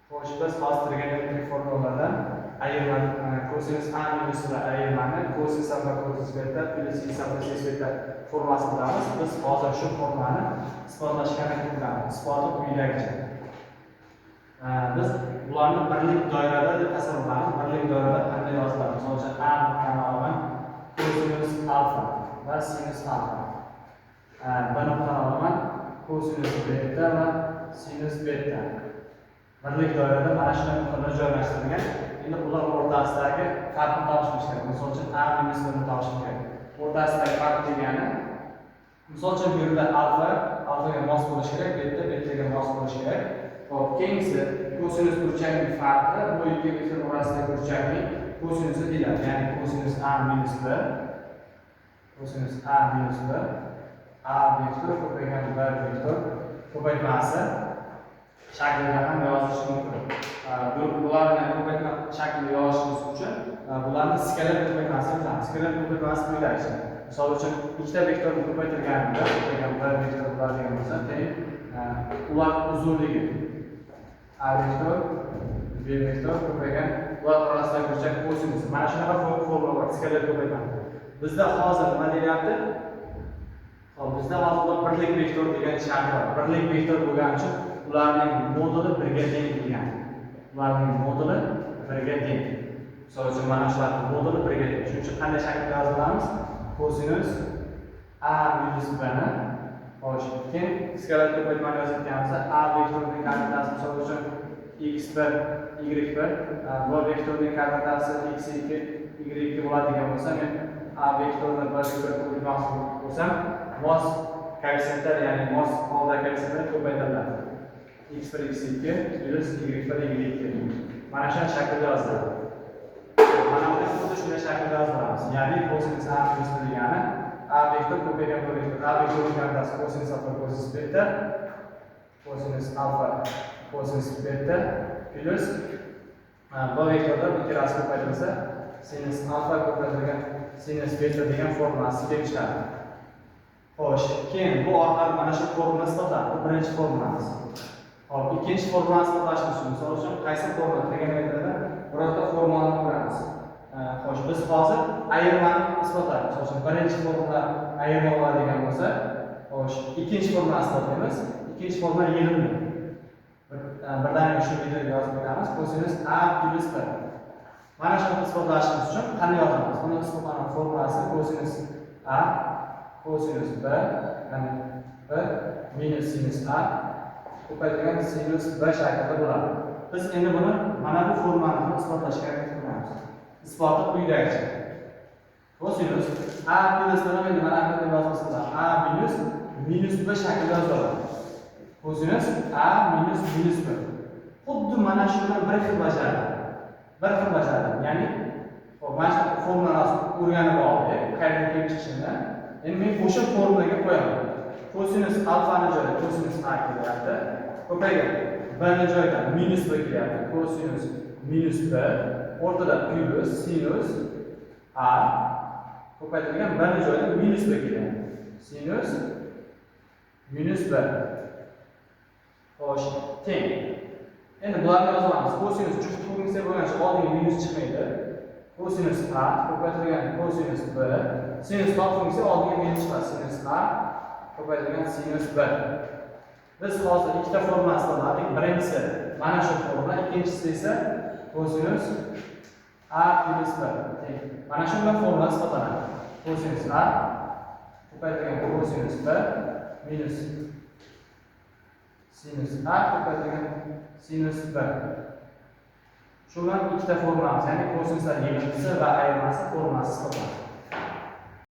Xo'sh, biz hozir trigonometrik formulalardan ayirmani kosinus a minus va ayirmani kosinus alfa kosinus beta plus sin alfa sin beta formulasini bilamiz. Biz hozir shu formulani isbotlashga harakat qilamiz. Isboti quyidagicha. Biz bularni birlik doirada deb tasavvurlaymiz. Birlik doirada qanday yoziladi? Misol uchun a nuqtani olaman kosinus alfa va sinus alfa. B nuqtani olaman kosinus beta va sinus beta. Birlik doirada mana shunday nuqtalar joylashtirilgan. Endi ular o'rtasidagi farqni topishimiz kerak. Misol uchun a minus b ni topishimiz kerak. O'rtasidagi farq degani, misol uchun bu yerda alfaga mos bo'lishi kerak, betaga mos bo'lishi kerak. Hop, keyingisi kosinus burchagining farqi bu ikki vektor orasidagi burchakning kosinusi deyiladi. Ya'ni kosinus a minus b, kosinus a minus b, a vektor ko'paygan b vektor ko'paytmasi shaklida ham yozish mumkin. Bularni ko'paytma shaklida yozishimiz uchun bularni skalar ko'paytmasi deyiladi. Skalar ko'paytmasi quyidagicha. Misol uchun ikkita vektorni ko'paytirganimda, ko'paygan bir vektor bor degan bo'lsa, ular uzunligi a vektor, b vektor ko'paygan ular orasidagi burchak kosinusi. Mana shunaqa formula bor, skalar ko'paytma. Bizda hozir nima deyapti? Hop, bizda hozir birlik vektor degan shart bor. Birlik vektor bo'lgani uchun ularning moduli birga teng degan. Ularning moduli birga teng. Misol uchun mana shularning moduli birga teng. Shuning uchun qanday shaklda yozamiz? Kosinus a minus b ni xo'sh, keyin skalar ko'paytmani yozayotganimizda a vektorining koordinatasi misol uchun x1, y1, b vektorining koordinatasi x2, y2 bo'ladi degan bo'lsa, men a vektorini b vektor ko'paytmoqchi bo'lsam, mos koeffitsiyentlar, ya'ni mos holdagi koeffitsiyentlar ko'paytiriladi. x1 x2 plus y1 y2. Mana shu shaklda yoziladi. Mana bu xuddi shunday shaklda yoziladi. Ya'ni kosinus a minus b degani a vektor ko'paygan b vektor. A vektorining koordinatasi kosinus alfa kosinus beta, kosinus alfa kosinus beta plus b vektorlar ikkalasi ko'paytirilsa sinus alfa ko'paytirilgan sinus beta degan formulasi kelib chiqadi. Xo'sh, keyin bu orqali mana shu formulani topadi. Bu birinchi formulamiz. Hop, ikkinchi formulasini topishimiz uchun, misol uchun qaysi formula trigonometriyada birorta formulani ko'ramiz. Xo'sh, biz hozir ayirmani isbotlaymiz. Misol uchun birinchi formula ayirma bo'ladigan bo'lsa, xo'sh, ikkinchi formulani isbotlaymiz. Ikkinchi formula yig'imli. Birdaniga shu videoga yozib o'tamiz. Kosinus a plus b. Mana shuni isbotlashimiz uchun qanday yozamiz? Buni isbotlagan formulasi kosinus a kosinus b, ya'ni b minus sinus a ko'paytirgan sinus b shaklida bo'ladi. Biz endi buni mana bu formulani isbotlashga harakat qilamiz. Isboti quyidagicha. Kosinus a plus b ni mana bunday yozilsa, a minus b shaklida yoziladi. Kosinus a minus b. Xuddi mana shuni bir xil bajaradi. Ya'ni mana shu formulani o'rganib oldik, qayerdan kelib chiqishini. Endi men o'sha formulaga qo'yaman. Kosinus alfani joyiga kosinus a kelyapti. Ko'paygan b ni joyiga minus b kelyapti. Kosinus minus b, o'rtada plus sinus a ko'paytirilgan b ni joyiga minus b kelyapti. Sinus minus b. Xo'sh, teng. Endi bularni yozamiz. Kosinus juft funksiya bo'lgan uchun oldiga minus chiqmaydi. Kosinus a ko'paytirilgan kosinus b, sinus top funksiya oldiga minus chiqadi. Sinus a ko'paytirilgan sinus b. Biz hozir ikkita formulasini oldik. Birinchisi mana shu formula, ikkinchisi esa kosinus a plus b. Mana shunday formula hisoblanadi. Kosinus a ko'paytirilgan kosinus b minus sinus a ko'paytirilgan sinus b. Shular ikkita formulamiz, ya'ni kosinuslar yig'indisi va ayirmasi formulasi hisoblanadi.